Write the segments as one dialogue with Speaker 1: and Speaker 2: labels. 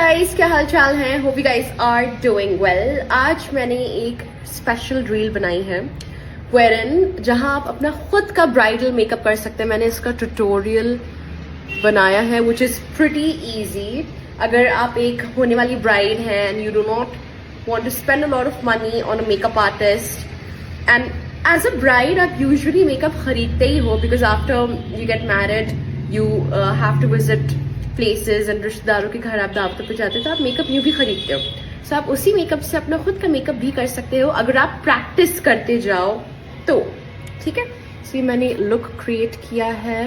Speaker 1: Guys, क्या हाल चाल है? Hope you guys are doing well. आज मैंने एक स्पेशल रील बनाई है वेरन जहां आप अपना खुद का ब्राइडल मेकअप कर सकते हैं। मैंने इसका ट्यूटोरियल बनाया है विच इज प्रिटी इजी। अगर आप एक होने वाली ब्राइड हैं and you do not want to spend a lot of money on a makeup artist and as a bride आप यूजुअली मेकअप खरीदते ही हो because after you get married you have to visit places and रिश्तेदारों के घर आप दावतों पे जाते हो तो आप मेकअप न्यू भी खरीदते हो। सो आप उसी मेकअप से अपना खुद का मेकअप भी कर सकते हो अगर आप प्रैक्टिस करते जाओ तो। ठीक है, सो मैंने लुक क्रिएट किया है।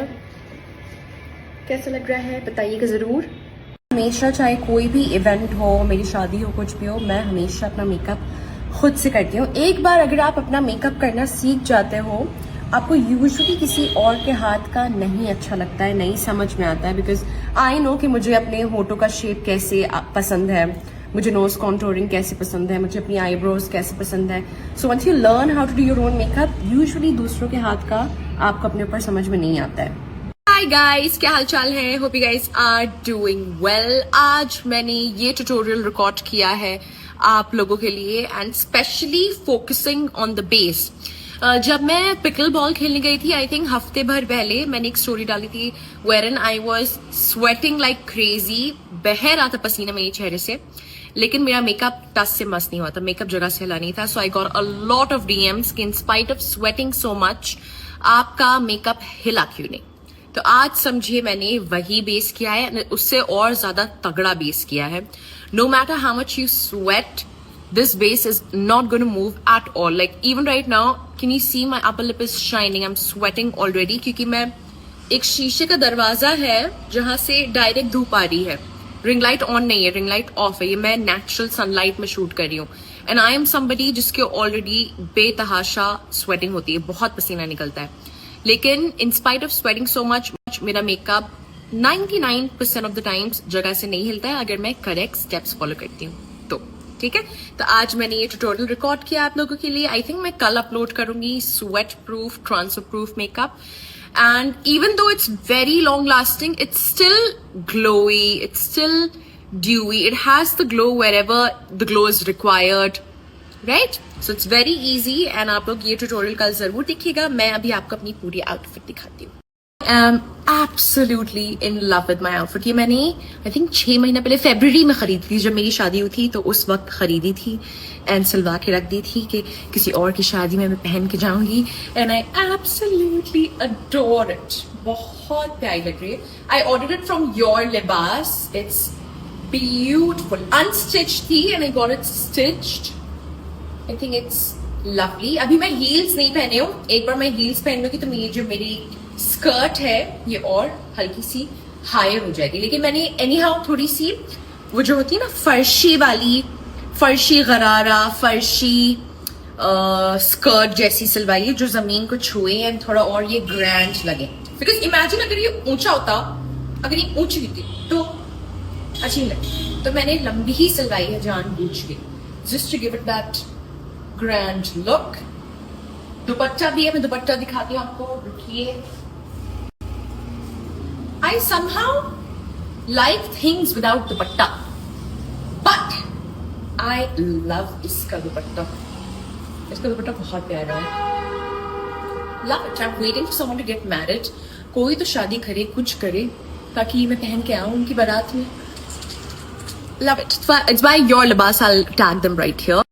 Speaker 1: कैसा लग रहा है बताइएगा ज़रूर। हमेशा चाहे कोई भी इवेंट हो, मेरी शादी हो, कुछ भी हो, मैं हमेशा अपना मेकअप खुद से करती हूँ। एक बार अगर आप अपना मेकअप करना सीख जाते हो आपको यूजुअली किसी और के हाथ का नहीं अच्छा लगता है, नहीं समझ में आता है। बिकॉज आई नो कि मुझे अपने होठों का शेप कैसे पसंद है, मुझे नोज कॉन्टोरिंग कैसे पसंद है, मुझे अपनी आईब्रोज कैसे पसंद है। So once you learn how to do your own makeup usually दूसरों के हाथ का आपको अपने ऊपर समझ में नहीं आता है। हाय गाइस, क्या हाल चाल है? Hope you guys are doing well. आज मैंने ये ट्यूटोरियल रिकॉर्ड किया है आप लोगों के लिए and specially focusing on the base. जब मैं पिकल बॉल खेलने गई थी, आई थिंक हफ्ते भर पहले, मैंने एक स्टोरी डाली थी Warren I was sweating like crazy. बह रहा था पसीना मेरे चेहरे से, लेकिन मेरा मेकअप टस से मस्त नहीं हुआ था, मेकअप जगह से हिला नहीं था। So I got a lot of DMs कि in spite of sweating so much आपका मेकअप हिला क्यों नहीं। तो आज समझिए मैंने वही बेस किया है, उससे और ज्यादा तगड़ा बेस किया है। No matter how much you sweat, this base is not going to move at all. Like even right now, can you see my upper lip is shining? I'm sweating already क्योंकि मैं एक शीशे का दरवाजा है जहां से डायरेक्ट धूप आ रही है। रिंग लाइट ऑन नहीं है, रिंग लाइट ऑफ है। ये मैं नेचुरल सनलाइट में शूट कर रही हूँ एंड आई एम समबडी जिसके ऑलरेडी बेतहाशा स्वेटिंग होती है, बहुत पसीना निकलता है। लेकिन इन spite of sweating so much मेरा मेकअप 99% ऑफ द टाइम्स जगह से नहीं हिलता है अगर मैं करेक्ट स्टेप्स फॉलो करती हूँ तो। ठीक है, तो आज मैंने ये ट्यूटोरियल रिकॉर्ड किया आप लोगों के लिए। आई थिंक मैं कल अपलोड करूंगी। Sweat proof, transfer proof makeup and even though it's very long lasting, it's still glowy, it's still dewy, it has the glow wherever the glow is required, right? So it's very easy and आप लोग ये tutorial कल जरूर देखिएगा। मैं अभी आपको अपनी पूरी आउटफिट दिखाती हूँ। I'm absolutely in love with my outfit. ये मैंने I think 6 महीना पहले फरवरी में खरीदी थी, जब मेरी शादी हुई थी तो उस वक्त खरीदी थी एंड सिलवा के रख दी थी कि किसी और की शादी में मैं पहन के जाऊंगी and I absolutely adore it. बहुत प्यारी लग रही है। I ordered it from Your Libas. It's beautiful. Unstitched थी and I got it stitched. I think it's lovely. अभी मैं heels नहीं पहने हूँ, एक बार मैं heels पहन लूंगी तो ये जो मेरी स्कर्ट है ये और हल्की सी हायर हो जाएगी। लेकिन मैंने एनी हाउ थोड़ी सी वो जो होती है ना फर्शी वाली, फर्शी गरारा, फर्शी स्कर्ट जैसी सिलवाई है जो जमीन को छुए एंड थोड़ा और ये ग्रैंड लगे। बिकॉज इमेजिन अगर ये ऊंचा होता, अगर ये ऊंची होती तो अच्छी नहीं लगती। तो मैंने लंबी ही सिलवाई है जानबूझ के, just to give it that grand look. Dupatta भी है, मैं दुपट्टा दिखाती हूँ आपको, रुकिए। I somehow like things without dupatta, but I love इसका दुपट्टा। इसका दुपट्टा बहुत प्यारा है। Love it. I'm waiting for someone to get married. कोई तो शादी करे, कुछ करे ताकि मैं पहन के आऊँ उनकी बारात में। Love it. It's by Your Libas. I'll tag them right here.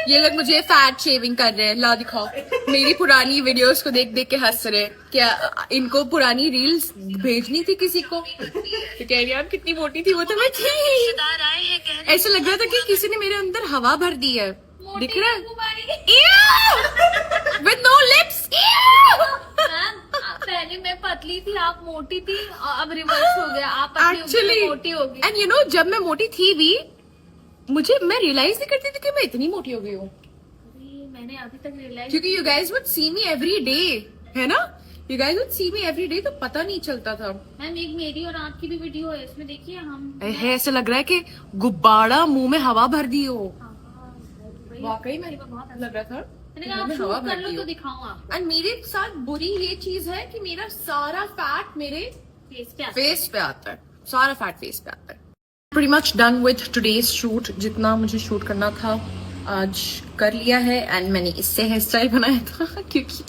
Speaker 1: ये लोग मुझे फैट शेविंग कर रहे हैं, ला दिखाओ। मेरी पुरानी वीडियोस को देख देख के हंस रहे। क्या इनको पुरानी रील्स भेजनी थी किसी को? तो कह रही यार कितनी मोटी थी वो तो मैं थी। ऐसा लग रहा था कि किसी ने मेरे अंदर हवा भर दी है। दिख रहा है विद नो लिप्स।
Speaker 2: पहले मैं पतली थी, आप मोटी थी, अब रिवर्स हो गया, आप एक्चुअली मोटी हो गई।
Speaker 1: एंड यू नो जब मैं मोटी थी भी मैं रियलाइज नहीं करती थी कि मैं इतनी मोटी हो गई हूँ।
Speaker 2: मैंने अभी तक रियलाइज,
Speaker 1: क्योंकि you guys would see me every day, है ना? You guys would see me every day तो पता नहीं चलता था।
Speaker 2: मैम एक मेरी और आपकी भी वीडियो है, इसमें देखिए हम
Speaker 1: है, ऐसा लग रहा है कि गुब्बारा मुंह में हवा भर दी हो। वाकई में बहुत लग रहा था।
Speaker 2: मैंने कहा आप शूट कर लो तो दिखाऊं आपको।
Speaker 1: एंड मेरे साथ बुरी ये चीज है कि मेरा सारा फैट मेरे फेस पे आता है, सारा फैट फेस पे आता है। pretty much done with today's shoot. जितना मुझे शूट करना था आज कर लिया है एंड मैंने इससे हेयर स्टाइल बनाया था क्योंकि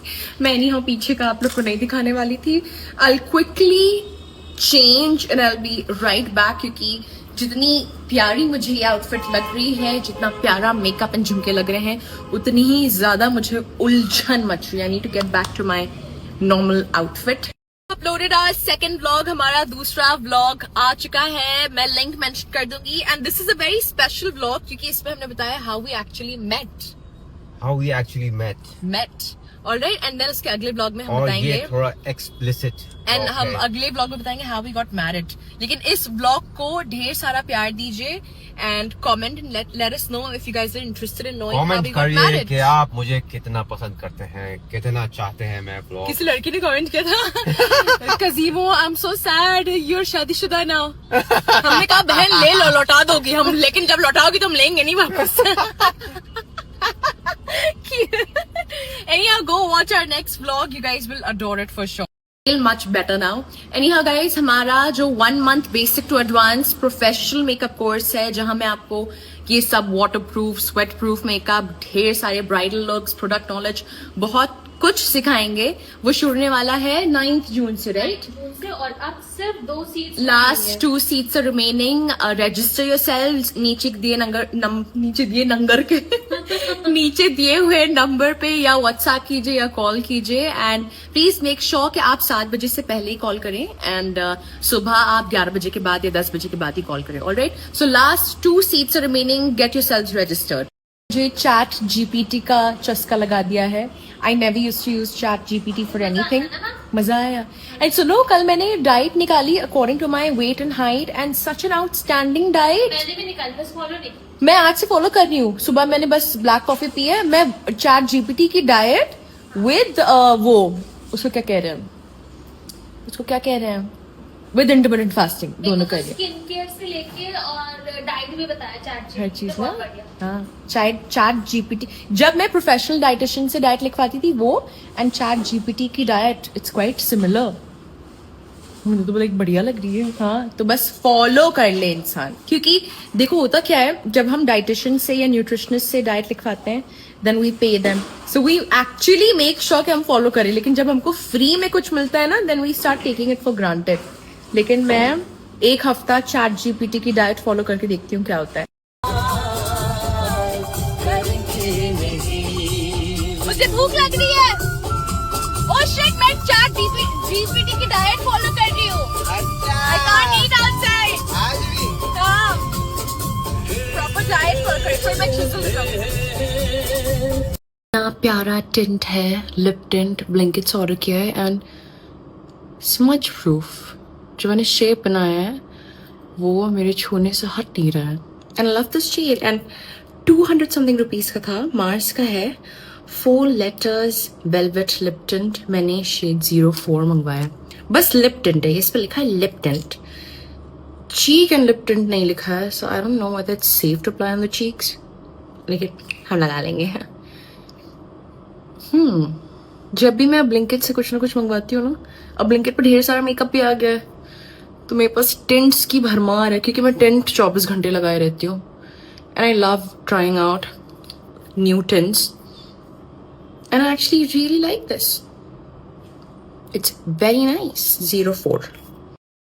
Speaker 1: मैं नहीं हूँ पीछे का आप लोग को नहीं दिखाने वाली थी. I'll quickly change and I'll be right back क्योंकि जितनी प्यारी मुझे ये आउटफिट लग रही है, जितना प्यारा मेकअप एंड झुमके लग रहे हैं, उतनी ही ज्यादा मुझे उलझन मच रही है. I need to get back to my normal outfit. Uploaded our second vlog, हमारा दूसरा व्लॉग आ चुका है. मैं लिंक मेंशन कर दूंगी and this is a very special vlog क्योंकि इसमें हमने बताया how we actually met. Alright, and then उसके अगले ब्लॉग में हम बताएंगे,
Speaker 3: ये थोड़ा एक्सप्लिसिट,
Speaker 1: एंड हम अगले ब्लॉग में बताएंगे हाउ वी गॉट मैरिड. लेकिन इस ब्लॉग को ढेर सारा प्यार दीजिए and comment and let us know if you guys are interested in knowing how we got married.
Speaker 3: कि आप मुझे कितना पसंद करते हैं, कितना चाहते हैं मैं ब्लॉग.
Speaker 1: किसी लड़की ने कमेंट किया था कजीमो I am so sad you are शादीशुदा नाउ. हमने कहा बहन ले लो, लौटा दोगी हम, लेकिन जब लौटाओगी तो हम लेंगे नहीं वापस. Anyhow, go watch our next vlog. You guys will adore it for sure. Feel much better now. Anyhow, guys, हमारा जो 1 month basic to advanced professional makeup course है, जहाँ मैं आपको ये सब waterproof, sweatproof makeup, ढेर सारे bridal looks, product knowledge, बहुत कुछ सिखाएंगे. वो शुरू होने वाला है 9th जून से, राइट?
Speaker 2: और अब सिर्फ 2 seats,
Speaker 1: last 2 seats are remaining. Register yourselves. नीचे दिए हुए नंबर पे या व्हाट्सएप कीजिए या कॉल कीजिए एंड प्लीज मेक श्योर कि आप 7 बजे से पहले ही कॉल करें एंड सुबह आप 11 बजे के बाद या 10 बजे के बाद ही कॉल करें. Alright, so last 2 seats are remaining. Get yourselves registered. मुझे चैट जीपीटी का चस्का लगा दिया है. I never used to use ChatGPT for anything. मजा आया. एंड सुनो, कल मैंने डाइट निकाली according to my weight and height and such an outstanding diet.
Speaker 2: मैंने भी निकाली, बस फॉलो नहीं.
Speaker 1: मैं आज से फॉलो कर रही हूँ. सुबह मैंने बस ब्लैक कॉफी पी है. मैं चैट जीपीटी की डाइट विद वो उसको क्या कह रहे हैं विद इंटरमिटेंट फास्टिंग दोनों कर रही है.
Speaker 2: स्किन केयर से लेके और डाइट भी बताया चैट
Speaker 1: हर चीज ना. हाँ, चैट जीपीटी. जब मैं प्रोफेशनल डाइटिशियन से डाइट लिखवाती थी वो एंड चैट जीपीटी की डाइट इट्स क्वाइट सिमिलर. मुझे तो बड़ी बढ़िया लग रही है. हाँ, तो बस फॉलो कर ले इंसान, क्योंकि देखो होता क्या है, जब हम डाइटिशियन से या न्यूट्रिशनिस्ट से डाइट लिखवाते हैं then we pay them, so we actually make sure कि हम फॉलो करें. लेकिन जब हमको फ्री में कुछ मिलता है ना then we start taking it for granted. लेकिन मैं 1 हफ्ता चैट जीपीटी की डाइट फॉलो करके देखती हूँ क्या होता है. मुझे भूख लग रही है. ओह शिट, मैं चैट जीपीटी की डाइट फॉलो कर रही हूँ. I can't eat outside. आज भी? हाँ. Proper diet फॉलो कर, फिर मैं chiseled करूँ. इतना प्यारा टिंट है, लिप टिंट, ब्लिंकिट्स ऑर्डर किया है एंड स्मज प्रूफ. जो मैंने शेप बनाया है वो मेरे छूने से हट नहीं रहा है. And I love this shade and 200 something rupees का था. मार्स का है. 4 letters वेलवेट लिप टिंट. मैंने शेड 04 मंगवाया. बस लिप टिंट है, इस पे लिखा है lip tint. Cheek and lip tint नहीं लिखा है, so I don't know whether it's safe to apply on the cheeks. लेकिन हम लगा लेंगे. जब भी मैं ब्लिंकिट से कुछ ना कुछ मंगवाती हूँ ना, अब ब्लिंकिट पे ढेर सारा मेकअप भी आ गया है, तो मेरे पास टिंट्स की भरमार है क्योंकि मैं टिंट 24 घंटे लगाए रहती हूँ. And I love trying out new tints and I actually really like this. It's very nice. 04.